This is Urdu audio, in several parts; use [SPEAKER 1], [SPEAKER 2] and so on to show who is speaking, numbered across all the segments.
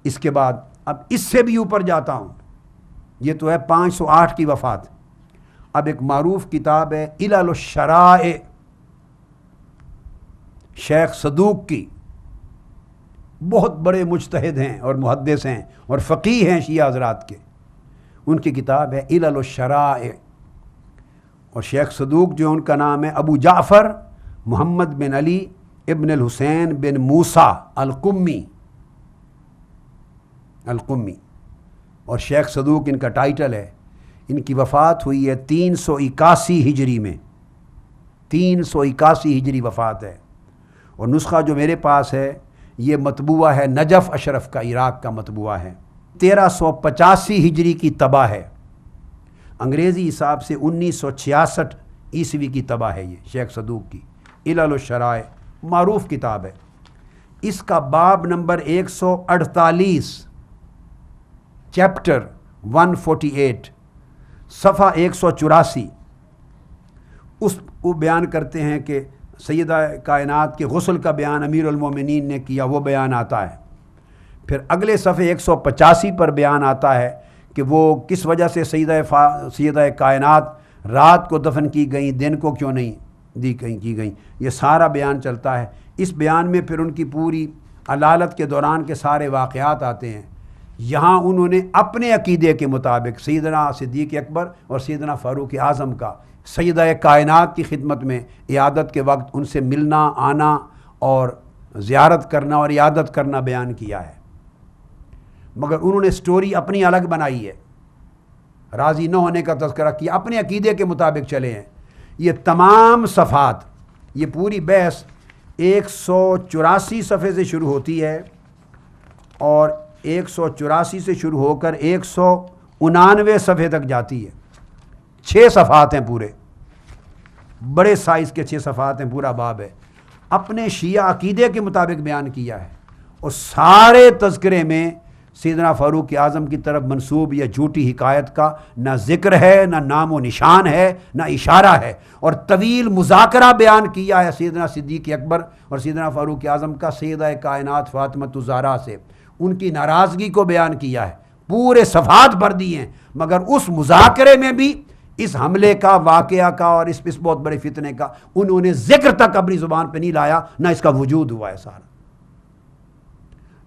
[SPEAKER 1] اس کے بعد اب اس سے بھی اوپر جاتا ہوں، یہ تو ہے 508 کی وفات۔ اب ایک معروف کتاب ہے علل الشرائع، شیخ صدوق کی، بہت بڑے مجتہد ہیں اور محدث ہیں اور فقیہ ہیں شیعہ حضرات کے، ان کی کتاب ہے علل الشرائع۔ اور شیخ صدوق جو ان کا نام ہے ابو جعفر محمد بن علی ابن الحسین بن موسیٰ القمی، اور شیخ صدوق ان کا ٹائٹل ہے۔ ان کی وفات ہوئی ہے 381 ہجری میں، 381 ہجری وفات ہے۔ اور نسخہ جو میرے پاس ہے یہ مطبوعہ ہے نجف اشرف کا، عراق کا مطبوعہ ہے، 1385 ہجری کی طبع ہے، انگریزی حساب سے 1966 عیسوی کی طبع ہے یہ شیخ صدوق کی علل الشرائع، معروف کتاب ہے۔ اس کا باب نمبر 148، چیپٹر 148، صفحہ 184، اس وہ بیان کرتے ہیں کہ سیدہ کائنات کے غسل کا بیان امیر المومنین نے کیا، وہ بیان آتا ہے۔ پھر اگلے صفحے 185 پر بیان آتا ہے کہ وہ کس وجہ سے سیدہ کائنات رات کو دفن کی گئیں، دن کو کیوں نہیں کی گئیں، یہ سارا بیان چلتا ہے۔ اس بیان میں پھر ان کی پوری علالت کے دوران کے سارے واقعات آتے ہیں۔ یہاں انہوں نے اپنے عقیدے کے مطابق سیدنا صدیق اکبر اور سیدنا فاروق اعظم کا سیدہ کائنات کی خدمت میں عیادت کے وقت ان سے ملنا، آنا اور زیارت کرنا اور عیادت کرنا بیان کیا ہے، مگر انہوں نے سٹوری اپنی الگ بنائی ہے، راضی نہ ہونے کا تذکرہ کیا، اپنے عقیدے کے مطابق چلے ہیں۔ یہ تمام صفحات، یہ پوری بحث 184 صفحے سے شروع ہوتی ہے اور 184 سے شروع ہو کر 199 صفحے تک جاتی ہے۔ 6 صفحات ہیں پورے، بڑے سائز کے 6 صفحات ہیں، پورا باب ہے، اپنے شیعہ عقیدے کے مطابق بیان کیا ہے۔ اور سارے تذکرے میں سیدنا فاروق اعظم کی طرف منسوب یا جھوٹی حکایت کا نہ ذکر ہے، نہ نام و نشان ہے، نہ اشارہ ہے، اور طویل مذاکرہ بیان کیا ہے سیدنا صدیق اکبر اور سیدنا فاروق اعظم کا سیدہ کائنات فاطمہ الزہرا سے، ان کی ناراضگی کو بیان کیا ہے، پورے صفحات بھر دی ہیں۔ مگر اس مذاکرے میں بھی اس حملے کا، واقعہ کا اور اس بہت بڑے فتنے کا انہوں نے ذکر تک اپنی زبان پہ نہیں لایا، نہ اس کا وجود ہوا ہے سارا۔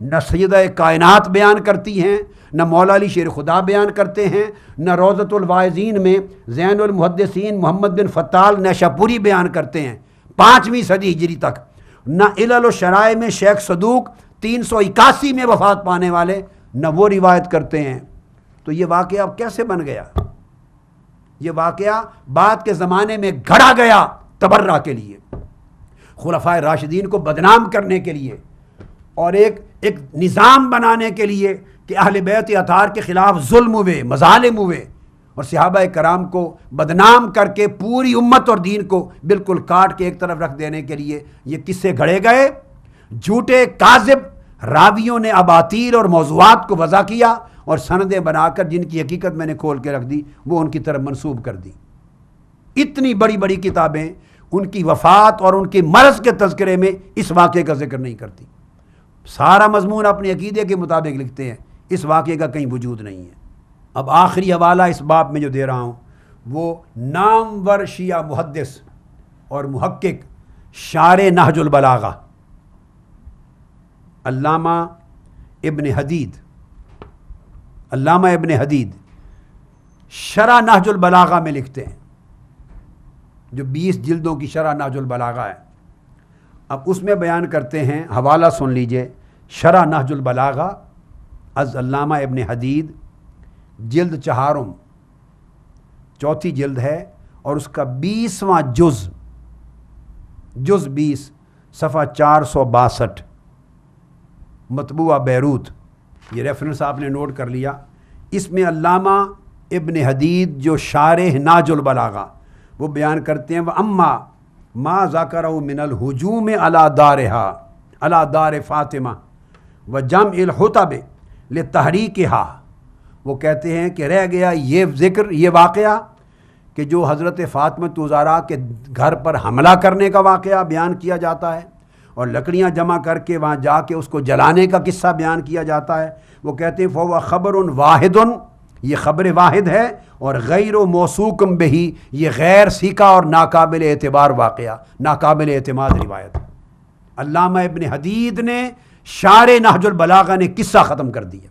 [SPEAKER 1] نہ سیدہ کائنات بیان کرتی ہیں، نہ مولا علی شیر خدا بیان کرتے ہیں، نہ روضۃ الواعظین میں زین المحدثین محمد بن فتال نیشاپوری بیان کرتے ہیں 5ویں صدی ہجری تک، نہ علل الشرائع میں شیخ صدوق 381 میں وفات پانے والے نہ وہ روایت کرتے ہیں۔ تو یہ واقعہ اب کیسے بن گیا؟ یہ واقعہ بعد کے زمانے میں گھڑا گیا تبرہ کے لیے، خلفائے راشدین کو بدنام کرنے کے لیے اور ایک نظام بنانے کے لیے کہ اہل بیت اطہار کے خلاف ظلم ہوئے، مظالم ہوئے، اور صحابہ کرام کو بدنام کر کے پوری امت اور دین کو بالکل کاٹ کے ایک طرف رکھ دینے کے لیے یہ قصے گھڑے گئے۔ جھوٹے کاذب راویوں نے اباطیل اور موضوعات کو وضع کیا اور سندیں بنا کر جن کی حقیقت میں نے کھول کے رکھ دی وہ ان کی طرف منسوب کر دی۔ اتنی بڑی بڑی کتابیں ان کی وفات اور ان کے مرض کے تذکرے میں اس واقعے کا ذکر نہیں کرتی، سارا مضمون اپنے عقیدے کے مطابق لکھتے ہیں، اس واقعے کا کہیں وجود نہیں ہے۔ اب آخری حوالہ اس باب میں جو دے رہا ہوں وہ نامور شیعہ محدث اور محقق شارح نہج البلاغہ علامہ ابن حدید شرح نہج البلاغہ میں لکھتے ہیں، جو 20 جلدوں کی شرح نہج البلاغہ ہے۔ اب اس میں بیان کرتے ہیں، حوالہ سن لیجئے، شرح نہج البلاغہ از علامہ ابن حدید، جلد 4، چوتھی جلد ہے، اور اس کا 20واں جز 20 صفحہ 462، مطبوعہ بیروت۔ یہ ریفرنس آپ نے نوٹ کر لیا۔ اس میں علامہ ابن حدید جو شارح نہج البلاغہ وہ بیان کرتے ہیں، وَأَمَّا مَا ذَكَرَهُ مِنَ الْهُجُومِ عَلَى دَارِ فاطمہ وَجَمْعِ الْحُطَبِ لِتَحْرِيقِهَا، وہ کہتے ہیں کہ رہ گیا یہ ذکر، یہ واقعہ کہ جو حضرت فاطمہ الزہرا کے گھر پر حملہ کرنے کا واقعہ بیان کیا جاتا ہے اور لکڑیاں جمع کر کے وہاں جا کے اس کو جلانے کا قصہ بیان کیا جاتا ہے. وہ کہتے ہیں فَهُوَ خَبْرٌ وَاحِدٌ، یہ خبر واحد ہے، اور غیر و موثوق بہی، یہ غیر سیکھا اور ناقابل اعتبار واقعہ، ناقابل اعتماد روایت. علامہ ابن حدید نے شارح نہج البلاغہ نے قصہ ختم کر دیا.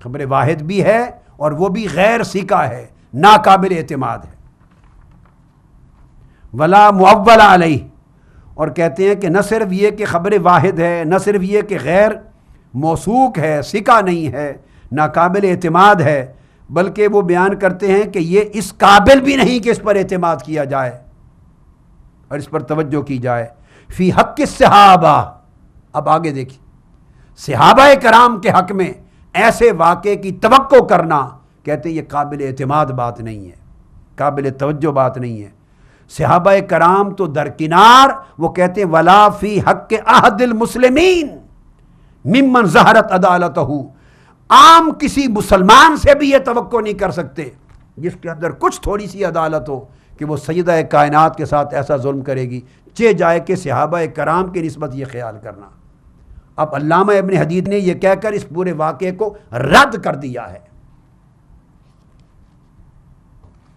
[SPEAKER 1] خبر واحد بھی ہے اور وہ بھی غیر سیکھا ہے، ناقابل اعتماد ہے. ولا معول علیہ، اور کہتے ہیں کہ نہ صرف یہ کہ خبر واحد ہے، نہ صرف یہ کہ غیر موثوق ہے، سیکھا نہیں ہے، ناقابل اعتماد ہے، بلکہ وہ بیان کرتے ہیں کہ یہ اس قابل بھی نہیں کہ اس پر اعتماد کیا جائے اور اس پر توجہ کی جائے. فی حق الصحابہ، اب آگے دیکھیں، صحابہ کرام کے حق میں ایسے واقعے کی توقع کرنا، کہتے ہیں یہ قابل اعتماد بات نہیں ہے، قابل توجہ بات نہیں ہے. صحابہ کرام تو درکنار، وہ کہتے ہیں ولا فی حق احد المسلمین ممن ظہرت عدالتہ، عام کسی مسلمان سے بھی یہ توقع نہیں کر سکتے جس کے اندر کچھ تھوڑی سی عدالت ہو کہ وہ سیدہ کائنات کے ساتھ ایسا ظلم کرے گی، چہ جائے کہ صحابہ کرام کی نسبت یہ خیال کرنا. اب علامہ ابن حدید نے یہ کہہ کر اس پورے واقعے کو رد کر دیا ہے.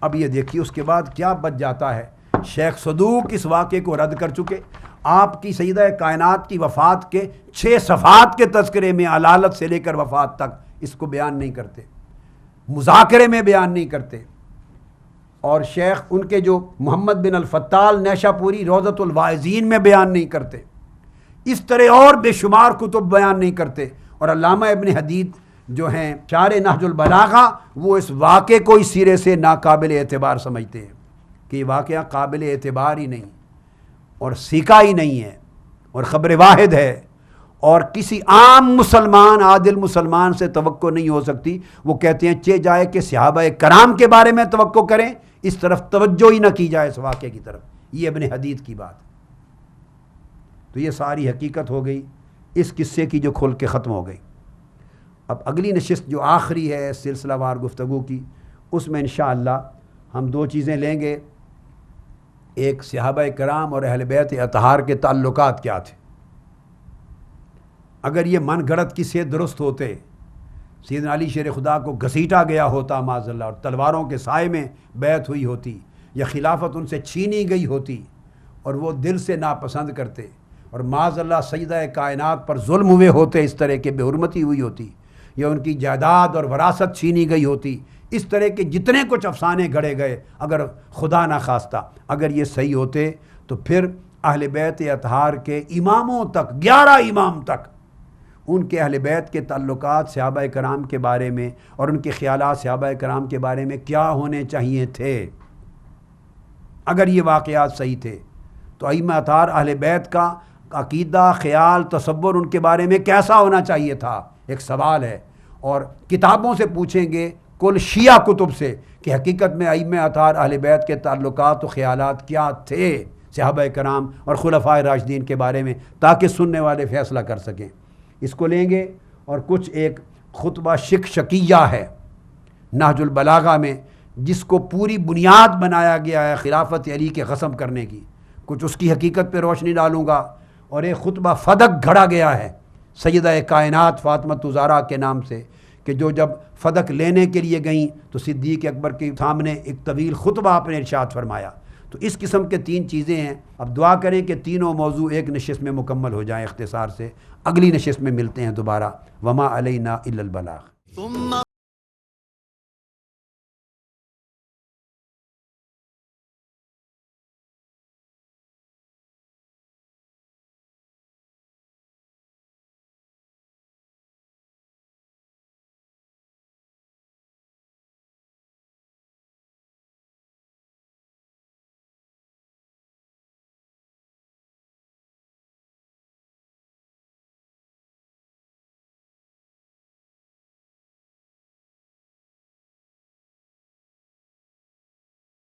[SPEAKER 1] اب یہ دیکھیے اس کے بعد کیا بچ جاتا ہے. شیخ صدوق اس واقعے کو رد کر چکے، آپ کی سیدہ کائنات کی وفات کے 6 صفحات کے تذکرے میں علالت سے لے کر وفات تک اس کو بیان نہیں کرتے، مذاکرے میں بیان نہیں کرتے. اور شیخ ان کے جو محمد بن الفتال نیشہ پوری روضۃ الواعظین میں بیان نہیں کرتے. اس طرح اور بے شمار کتب بیان نہیں کرتے. اور علامہ ابن حدید جو ہیں شارح نہج البلاغہ، وہ اس واقعے کو اس سرے سے ناقابل اعتبار سمجھتے ہیں کہ یہ واقعہ قابل اعتبار ہی نہیں اور سیکھا ہی نہیں ہے اور خبر واحد ہے اور کسی عام مسلمان، عادل مسلمان سے توقع نہیں ہو سکتی. وہ کہتے ہیں چہ جائے کہ صحابہ کرام کے بارے میں توقع کریں، اس طرف توجہ ہی نہ کی جائے اس واقعے کی طرف. یہ ابن حدید کی بات. تو یہ ساری حقیقت ہو گئی اس قصے کی جو کھل کے ختم ہو گئی. اب اگلی نشست جو آخری ہے سلسلہ وار گفتگو کی، اس میں انشاءاللہ ہم 2 چیزیں لیں گے. ایک صحابہ کرام اور اہل بیت اطہار کے تعلقات کیا تھے. اگر یہ من گھڑت کسی درست ہوتے، سیدنا علی شیر خدا کو گھسیٹا گیا ہوتا معاذ اللہ اور تلواروں کے سائے میں بیعت ہوئی ہوتی، یا خلافت ان سے چھینی گئی ہوتی اور وہ دل سے ناپسند کرتے، اور معاذ اللہ سیدہ کائنات پر ظلم ہوئے ہوتے، اس طرح کے بے حرمتی ہوئی ہوتی، یا ان کی جائیداد اور وراثت چھینی گئی ہوتی، اس طرح کے جتنے کچھ افسانے گھڑے گئے، اگر خدا نہ خواستہ اگر یہ صحیح ہوتے تو پھر اہل بیت اطہار کے اماموں تک، 11 امام تک، ان کے اہل بیت کے تعلقات صحابہ کرام کے بارے میں اور ان کے خیالات صحابہ کرام کے بارے میں کیا ہونے چاہیے تھے. اگر یہ واقعات صحیح تھے تو ائمہ اطہار اہل بیت کا عقیدہ، خیال، تصور ان کے بارے میں کیسا ہونا چاہیے تھا، ایک سوال ہے. اور کتابوں سے پوچھیں گے، کل شیعہ کتب سے، کہ حقیقت میں ائمہ اطہار اہل بیت کے تعلقات و خیالات کیا تھے صحابہ کرام اور خلفائے راشدین کے بارے میں، تاکہ سننے والے فیصلہ کر سکیں. اس کو لیں گے. اور کچھ ایک خطبہ شکیہ ہے نہج البلاغہ میں، جس کو پوری بنیاد بنایا گیا ہے خلافت علی کے غصب کرنے کی، کچھ اس کی حقیقت پہ روشنی ڈالوں گا. اور ایک خطبہ فدق گھڑا گیا ہے سیدہ کائنات فاطمہ الزہرا کے نام سے، کہ جو جب فدق لینے کے لیے گئیں تو صدیق اکبر کے سامنے ایک طویل خطبہ آپ نے ارشاد فرمایا. تو اس قسم کے 3 چیزیں ہیں. اب دعا کریں کہ تینوں موضوع ایک نشست میں مکمل ہو جائیں اختصار سے. اگلی نشست میں ملتے ہیں دوبارہ. وما علینا الا البلاغ.